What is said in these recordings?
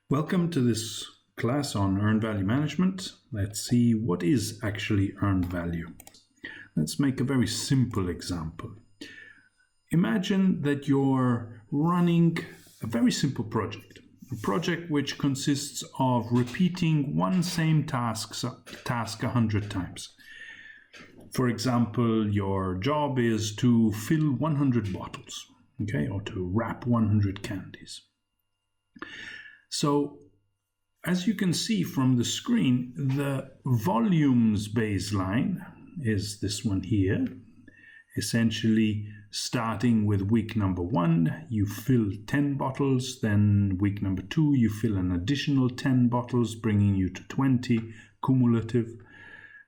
Welcome to this class on earned value management. Let's see what is actually earned value. Let's make a very simple example. Imagine that you're running a very simple project, a project which consists of repeating one same task 100 times. For example, your job is to fill 100 bottles, or to wrap 100 candies. So, as you can see from the screen, the volumes baseline is this one here. Essentially, starting with week number 1, you fill 10 bottles. Then week number 2, you fill an additional 10 bottles, bringing you to 20 cumulative.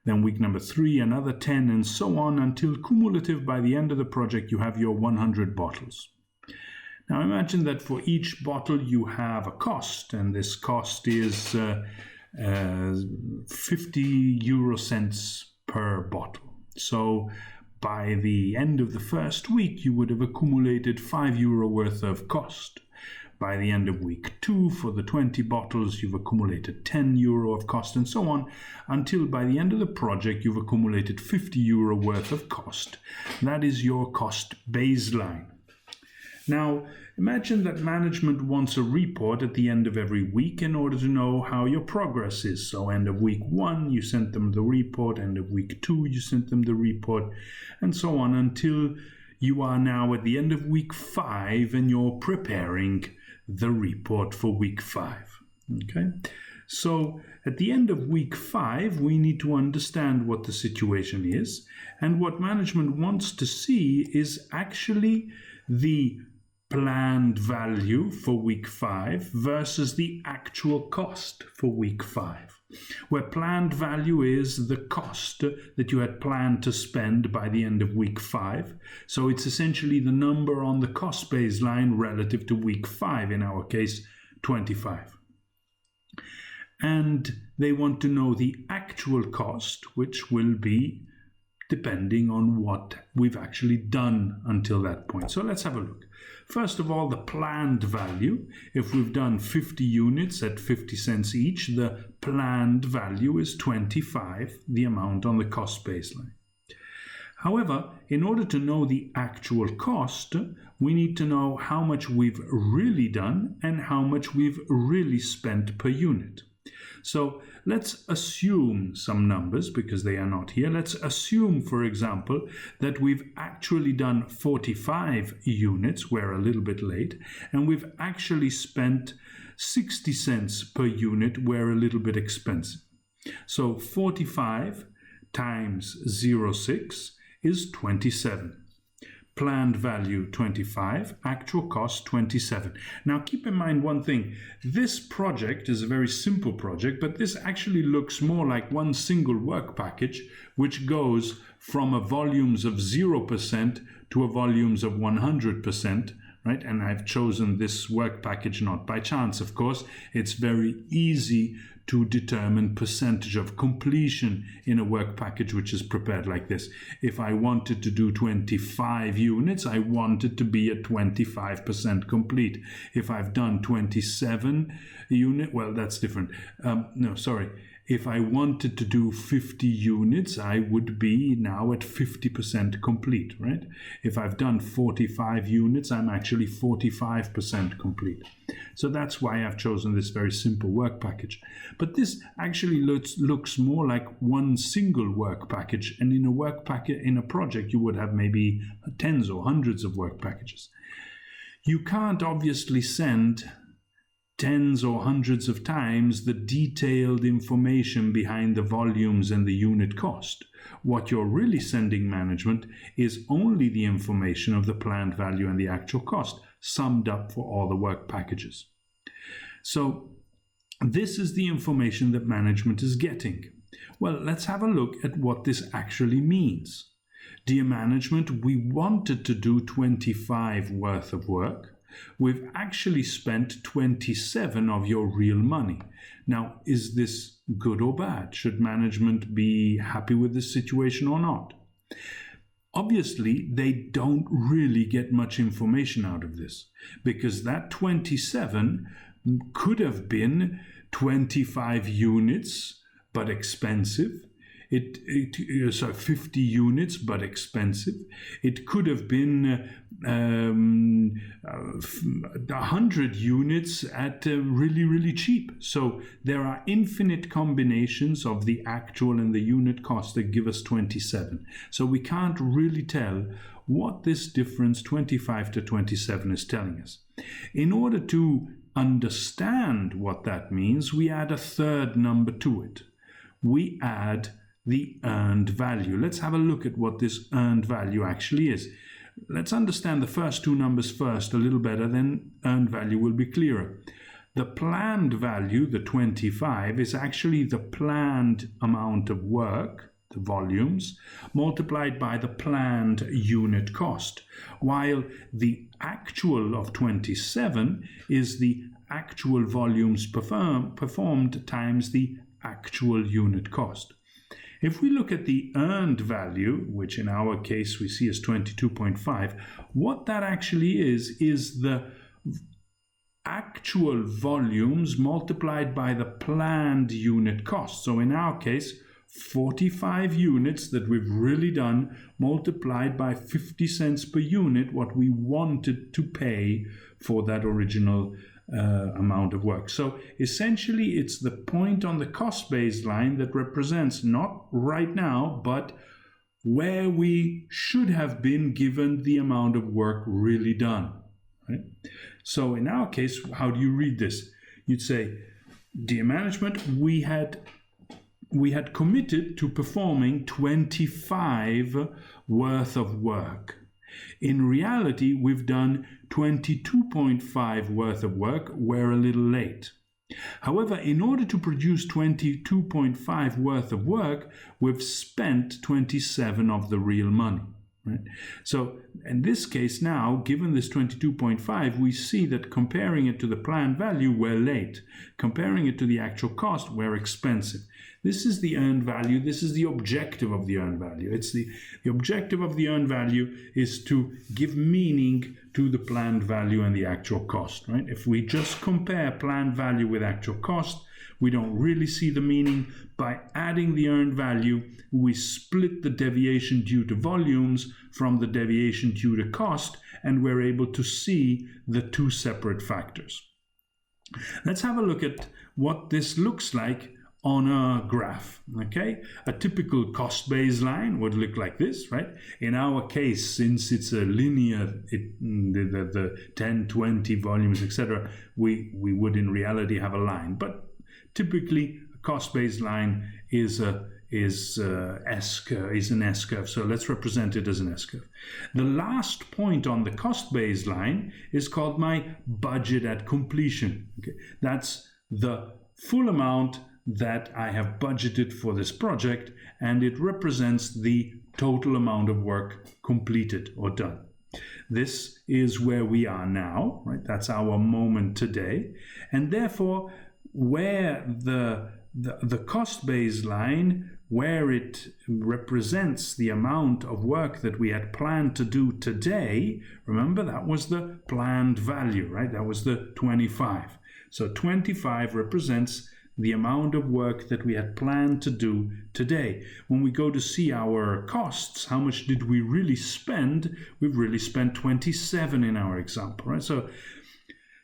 Then week number 3, another 10, and so on until cumulative by the end of the project, you have your 100 bottles. Now imagine that for each bottle you have a cost, and this cost is 50 euro cents per bottle. So by the end of the first week, you would have accumulated 5 euro worth of cost. By the end of week 2, for the 20 bottles, you've accumulated 10 euro of cost, and so on, until by the end of the project, you've accumulated 50 euro worth of cost. That is your cost baseline. Now, imagine that management wants a report at the end of every week in order to know how your progress is. So end of week 1, you sent them the report. End of week 2, you sent them the report, and so on until you are now at the end of week 5 and you're preparing the report for week 5. Okay? So at the end of week 5, we need to understand what the situation is. And what management wants to see is actually the planned value for week 5 versus the actual cost for week 5, where planned value is the cost that you had planned to spend by the end of week 5. So it's essentially the number on the cost baseline relative to week 5, in our case 25. And they want to know the actual cost, which will be depending on what we've actually done until that point. So let's have a look. First of all, the planned value. If we've done 50 units at 50 cents each, the planned value is 25, the amount on the cost baseline. However, in order to know the actual cost, we need to know how much we've really done and how much we've really spent per unit. So let's assume some numbers, because they are not here. Let's assume, for example, that we've actually done 45 units, we're a little bit late, and we've actually spent 60 cents per unit, we're a little bit expensive. So 45 times 0.6 is 27. Planned value 25, actual cost 27. Now keep in mind one thing, this project is a very simple project, but this actually looks more like one single work package, which goes from a volumes of 0% to a volumes of 100%, right? And I've chosen this work package not by chance, of course. It's very easy to determine percentage of completion in a work package which is prepared like this. If I wanted to do 25 units, I want it to be at 25% complete. If I've done 27 units, well, that's different. If I wanted to do 50 units, I would be now at 50% complete, right? If I've done 45 units, I'm actually 45% complete. So that's why I've chosen this very simple work package. But this actually looks more like one single work package. And in a work package, in a project, you would have maybe tens or hundreds of work packages. You can't obviously send tens or hundreds of times the detailed information behind the volumes and the unit cost. What you're really sending management is only the information of the planned value and the actual cost, summed up for all the work packages. So this is the information that management is getting. Well, let's have a look at what this actually means. Dear management, we wanted to do 25 worth of work. We've actually spent 27 of your real money. Now, is this good or bad? Should management be happy with this situation or not? Obviously, they don't really get much information out of this, because that 27 could have been 25 units, but expensive. 50 units, but expensive. It could have been 100 units at really, really cheap. So there are infinite combinations of the actual and the unit cost that give us 27. So we can't really tell what this difference 25 to 27 is telling us. In order to understand what that means, we add a third number to it. We add the earned value. Let's have a look at what this earned value actually is. Let's understand the first two numbers first a little better, then earned value will be clearer. The planned value, the 25, is actually the planned amount of work, the volumes, multiplied by the planned unit cost, while the actual of 27 is the actual volumes performed times the actual unit cost. If we look at the earned value, which in our case we see as 22.5, what that actually is the actual volumes multiplied by the planned unit cost. So in our case, 45 units that we've really done multiplied by 50 cents per unit, what we wanted to pay for that original amount of work. So essentially it's the point on the cost baseline that represents not right now, but where we should have been given the amount of work really done. Right? So in our case, how do you read this? You'd say, dear management, we had committed to performing 25 worth of work. In reality, we've done 22.5 worth of work. We're a little late. However, in order to produce 22.5 worth of work, we've spent 27 of the real money. Right? So in this case now, given this 22.5, we see that comparing it to the planned value, we're late. Comparing it to the actual cost, we're expensive. This is the earned value. This is the objective of the earned value. It's the objective of the earned value is to give meaning to the planned value and the actual cost. Right? If we just compare planned value with actual cost, we don't really see the meaning. By adding the earned value, we split the deviation due to volumes from the deviation due to cost, and we're able to see the two separate factors. Let's have a look at what this looks like on a graph. Okay, a typical cost baseline would look like this, right? In our case, since it's a linear, the 10, 20 volumes, etc., we would in reality have a line. But typically, a cost baseline is an S-curve. So let's represent it as an S-curve. The last point on the cost baseline is called my budget at completion. Okay, that's the full amount that I have budgeted for this project, and it represents the total amount of work completed or done. This is where we are now, right? That's our moment today, and therefore where the cost baseline, where it represents the amount of work that we had planned to do today, remember that was the planned value, right? That was the 25. So 25 represents the amount of work that we had planned to do today. When we go to see our costs, how much did we really spend? We've really spent 27 in our example, right? So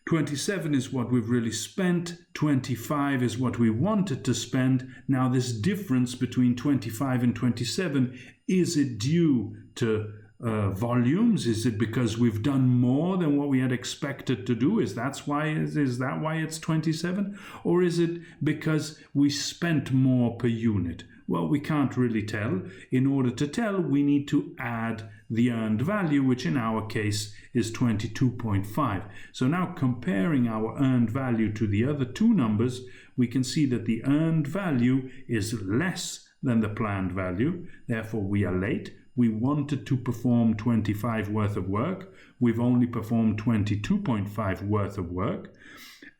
27 is what we've really spent, 25 is what we wanted to spend. Now this difference between 25 and 27, is it due to volumes? Is it because we've done more than what we had expected to do? Is that why it's 27? Or is it because we spent more per unit? Well, we can't really tell. In order to tell, we need to add the earned value, which in our case is 22.5. So now comparing our earned value to the other two numbers, we can see that the earned value is less than the planned value. Therefore, we are late. We wanted to perform 25 worth of work. We've only performed 22.5 worth of work.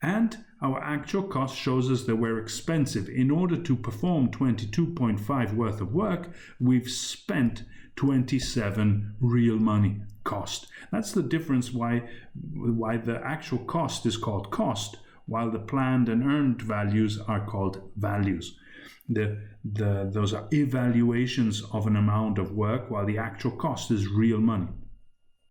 And our actual cost shows us that we're expensive. In order to perform 22.5 worth of work, we've spent 27 real money cost. That's the difference why the actual cost is called cost, while the planned and earned values are called values. Those are evaluations of an amount of work, while the actual cost is real money.